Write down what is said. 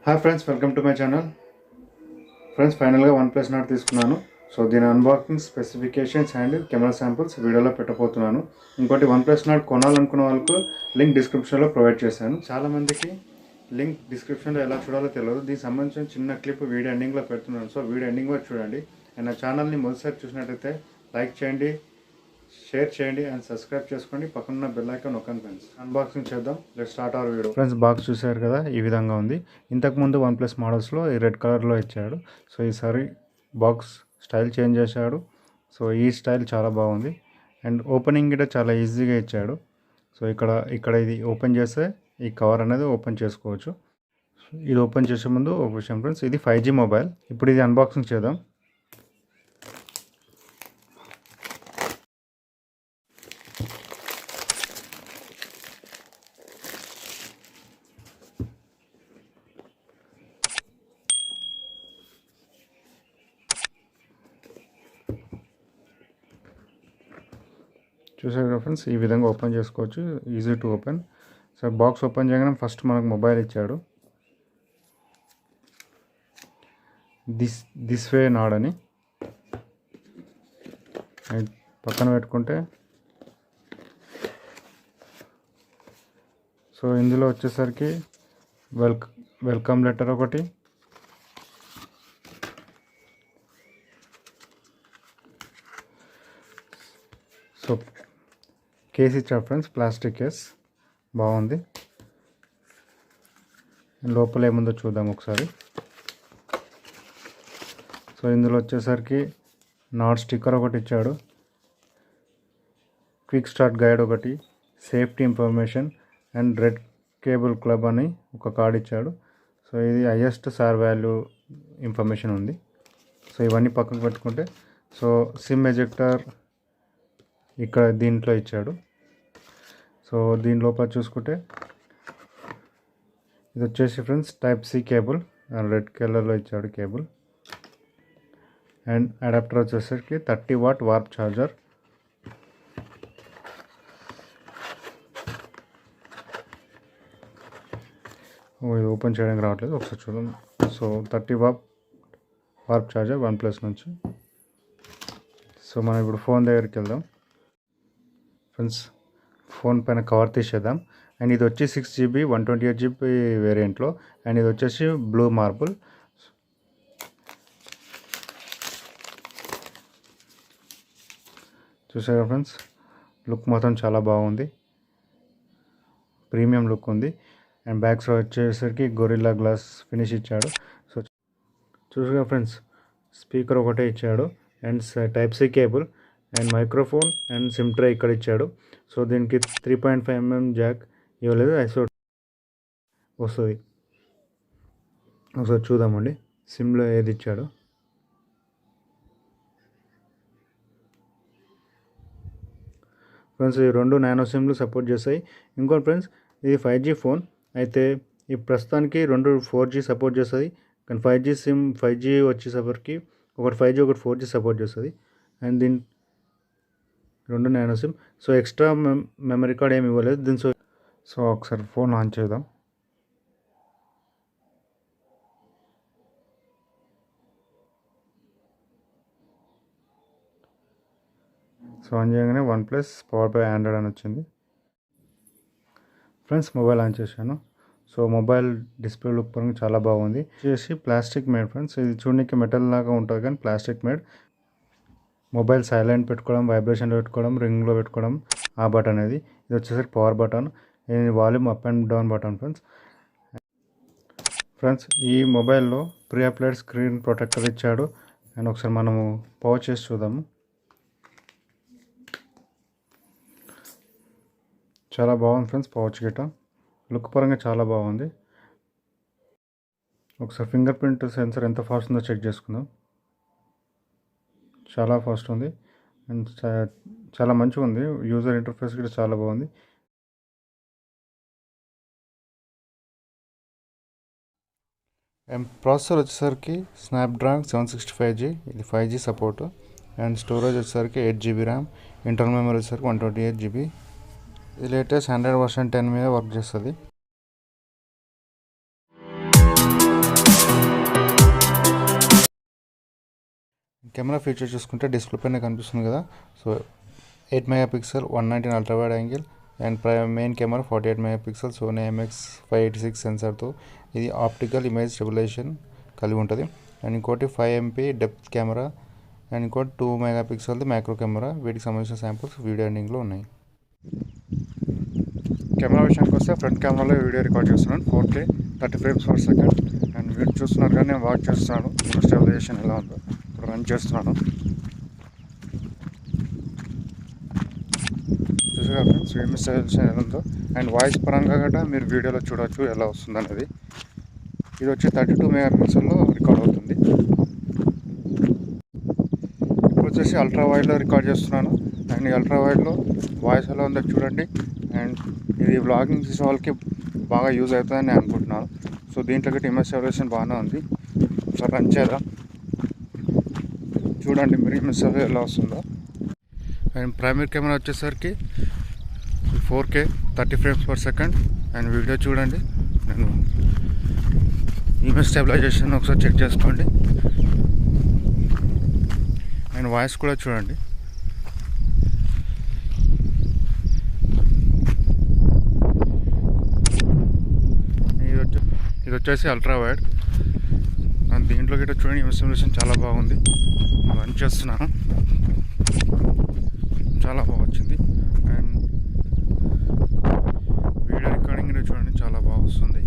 Hi friends, welcome to my channel. Friends, ఫైనల్గా one plus not తీసుకున్నాను. So దీని unboxing, specifications and camera samples వీడియోలో పెట్టబోతున్నాను. ఇంకోటి one plus not కొనాలనుకున్న వాళ్ళకు link డిస్క్రిప్షన్లో ప్రొవైడ్ చేశాను. చాలామందికి లింక్ డిస్క్రిప్షన్లో ఎలా చూడాలో తెలియదు. దీనికి సంబంధించిన చిన్న క్లిప్ వీడియో ఎండింగ్లో పెడుతున్నాను. సో వీడియో ఎండింగ్ వరకు చూడండి. అండ్ నా ఛానల్ని మొదటిసారి చూసినట్టయితే లైక్ చేయండి, షేర్ చేయండి అండ్ సబ్స్క్రైబ్ చేసుకోండి. పక్కన బెల్ ఐకాన్ నొక్కండి. ఫ్రెండ్స్, అన్బాక్సింగ్ చేద్దాం. Let's start our video. Friends, box చూసారు కదా, ఈ విధంగా ఉంది. ఇంతకుముందు వన్ ప్లస్ మోడల్స్లో ఈ రెడ్ కలర్లో ఇచ్చాడు. సో ఈసారి బాక్స్ స్టైల్ చేంజ్ చేశాడు. సో ఈ స్టైల్ చాలా బాగుంది. అండ్ ఓపెనింగ్ కూడా చాలా ఈజీగా ఇచ్చాడు. సో ఇక్కడ ఇది ఓపెన్ చేస్తే ఈ కవర్ అనేది ఓపెన్ చేసుకోవచ్చు. ఇది ఓపెన్ చేసే ముందు ఒక విషయం ఫ్రెండ్స్, ఇది 5G మొబైల్. ఇప్పుడు ఇది అన్బాక్సింగ్ చేద్దాం. చూసారు కదా ఫ్రెండ్స్, ఈ విధంగా ఓపెన్ చేసుకోవచ్చు. Easy to open. So box open చేయగానే ఫస్ట్ మనకు మొబైల్ ఇచ్చాడు. దిస్ వే నాడని పక్కన పెట్టుకుంటే, సో ఇందులో వచ్చేసరికి వెల్కమ్ లెటర్ ఒకటి, సో కేస్ ఇచ్చాడు ఫ్రెండ్స్, ప్లాస్టిక్ కేస్ బాగుంది. లోపల ఏముందో చూద్దాం ఒకసారి. సో ఇందులో వచ్చేసరికి నాట్ స్టిక్కర్ ఒకటి ఇచ్చాడు, క్విక్ స్టార్ట్ గైడ్ ఒకటి, safety information and red cable club అని ఒక కార్డ్ ఇచ్చాడు. సో ఇది హైయెస్ట్ సార్ వాల్యూ ఇన్ఫర్మేషన్ ఉంది. సో ఇవన్నీ పక్కకు పెట్టుకుంటే, సో సిమ్ ఎజెక్టర్ ఇక్కడ దీంట్లో ఇచ్చాడు. సో దీని లోపల చూసుకుంటే ఇది వచ్చేసి friends type C cable, red కలర్లో ఇచ్చాడు కేబుల్. అండ్ అడాప్టర్ వచ్చేసరికి 30 వాట్ వార్ప్ ఛార్జర్. ఇది ఓపెన్ చేయడానికి రావట్లేదు, ఒకసారి చూద్దాం. So 30 warp charger OnePlus నుంచి. సో మనం ఇప్పుడు ఫోన్ దగ్గరికి వెళ్దాం ఫ్రెండ్స్. ఫోన్ పైన కవర్ తీసేద్దాం. అండ్ ఇది వచ్చి 6GB 128GB వేరియంట్లో. అండ్ ఇది వచ్చేసి బ్లూ మార్బుల్. చూసారా ఫ్రెండ్స్, లుక్ మొత్తం చాలా బాగుంది, ప్రీమియం లుక్ ఉంది. అండ్ బ్యాక్ సైడ్ వచ్చేసరికి గొరిల్లా గ్లాస్ ఫినిష్ ఇచ్చాడు. సో చూసారా ఫ్రెండ్స్, స్పీకర్ ఒకటే ఇచ్చాడు and type C cable and microphone and SIM tray ఇక్కడ ఇచ్చాడు. సో దీనికి 3.5mm జాక్ ఇవ్వలేదు, ఐసో వస్తుంది. ఒకసారి చూద్దామండి సిమ్లో ఏది ఇచ్చాడు. ఫ్రెండ్స్, ఈ రెండు నానో సిమ్లు సపోర్ట్ చేస్తాయి. ఇంకోటి ఫ్రెండ్స్, ఇది 5G ఫోన్ అయితే ఈ ప్రస్తుతానికి రెండు 4G సపోర్ట్ చేస్తుంది. కానీ 5G సిమ్ 5G వచ్చేసరికి ఒకటి 5G ఒకటి 4G సపోర్ట్ చేస్తుంది. అండ్ దీని రెండు nano SIM. So extra memory card ఏమి ఇవ్వలేదు దీని. సో ఒకసారి ఫోన్ ఆన్ చేద్దాం. సో ఆన్ చేయగానే one plus power by Android అని వచ్చింది. ఫ్రెండ్స్, మొబైల్ ఆన్ చేశాను. సో మొబైల్ డిస్ప్లే లుక్ పరంగా చాలా బాగుంది. చేసి ప్లాస్టిక్ మేడ్ ఫ్రెండ్స్, ఇది చూడడానికి మెటల్ లాగా ఉంటుంది కానీ ప్లాస్టిక్ మేడ్. మొబైల్ సైలెంట్ పెట్టుకోవడం, వైబ్రేషన్లో పెట్టుకోవడం, రింగ్లో పెట్టుకోవడం ఆ బటన్ ఇది. ఇది వచ్చేసరికి పవర్ బటన్, ఇది volume up and down button friends. ఈ మొబైల్లో ప్రీ అప్లైడ్ స్క్రీన్ ప్రొటెక్టర్ ఇచ్చాడు. అండ్ ఒకసారి మనము పవర్ చేసి చూద్దాము. చాలా బాగుంది ఫ్రెండ్స్, పౌచ్ గిట్ట లుక్ పరంగా చాలా బాగుంది. ఒకసారి ఫింగర్ ప్రింట్ సెన్సర్ ఎంత ఫాస్ట్ ఉందో చెక్ చేసుకుందాం. చాలా ఫాస్ట్ ఉంది అండ్ చాలా మంచిగా ఉంది. యూజర్ ఇంటర్ఫేస్ కూడా చాలా బాగుంది. అండ్ ప్రాసెసర్ వచ్చేసరికి స్నాప్డ్రాగన్ 765G, ఇది 5G సపోర్ట్. అండ్ స్టోరేజ్ వచ్చేసరికి 8GB ర్యామ్, ఇంటర్నల్ మెమరీ వచ్చేసరికి 128GB. ఇది లేటెస్ట్ 100 version 10 మీద వర్క్ చేస్తుంది. కెమెరా ఫీచర్ చూసుకుంటే డిస్ప్లే పైన కనిపిస్తుంది కదా. So 8 megapixel 119 ultra wide angle and main camera 48 megapixel Sony IMX586 సెన్సార్తో ఇది ఆప్టికల్ ఇమేజ్ స్టెబిలైజేషన్ కలిగి ఉంటుంది. అండ్ ఇంకోటి 5 MP డెప్త్ కెమెరా అండ్ ఇంకోటి 2 మెగాపిక్సెల్ది మ్యాక్రో కెమెరా. వీటికి సంబంధించిన శాంపుల్స్ వీడియో ఎండింగ్లో ఉన్నాయి. కెమెరా విషయానికి వస్తే ఫ్రంట్ కెమెరాలో వీడియో రికార్డ్ చేస్తున్నాను 4K 30 frames per second. And మీరు చూస్తున్నారు కానీ నేను వాక్ చేస్తున్నాను, స్టెబిలైజేషన్ ఎలా ఉందో ఇప్పుడు రన్ చేస్తున్నాను. చూసారా ఫ్రెండ్స్ ఇమేజ్ స్టెబిలైజేషన్ ఎలా ఉందో. అండ్ వాయిస్ పరంగా గట్రా మీరు వీడియోలో చూడవచ్చు ఎలా వస్తుంది అనేది. ఇది వచ్చి 32 మెగాపిక్సెల్లో రికార్డ్ అవుతుంది. ఇప్పుడు వచ్చేసి అల్ట్రా వైడ్లో రికార్డ్ చేస్తున్నాను. అండ్ ఈ అల్ట్రా వైడ్లో వాయిస్ ఎలా ఉందో చూడండి. అండ్ ఇది వ్లాగింగ్ చేసే వాళ్ళకి బాగా యూజ్ అవుతుందని నేను అనుకుంటున్నాను. సో దీంట్లో గట్టి ఇమేజ్ స్టెబిలైజేషన్ బాగానే ఉంది. ఒకసారి రన్ చేద్దాం, చూడండి మీరు ఇమేజ్ స్టెబిలైజేషన్ ఎలా వస్తుందో. అండ్ ప్రైమరీ కెమెరా వచ్చేసరికి 4K 30 frames per second. And video చూడండి, నేను ఇమేజ్ స్టెబిలైజేషన్ ఒకసారి చెక్ చేసుకోండి. అండ్ వాయిస్ కూడా చూడండి. ఇది వచ్చేసి అల్ట్రా వైడ్. దీంట్లో గిట్ట చూడండి ఇమేజ్ స్టెబిలైజేషన్ చాలా బాగుంది. రన్ చేస్తున్నాను, చాలా బాగా వచ్చింది. అండ్ వీడియో రికార్డింగ్ చూడండి చాలా బాగా వస్తుంది.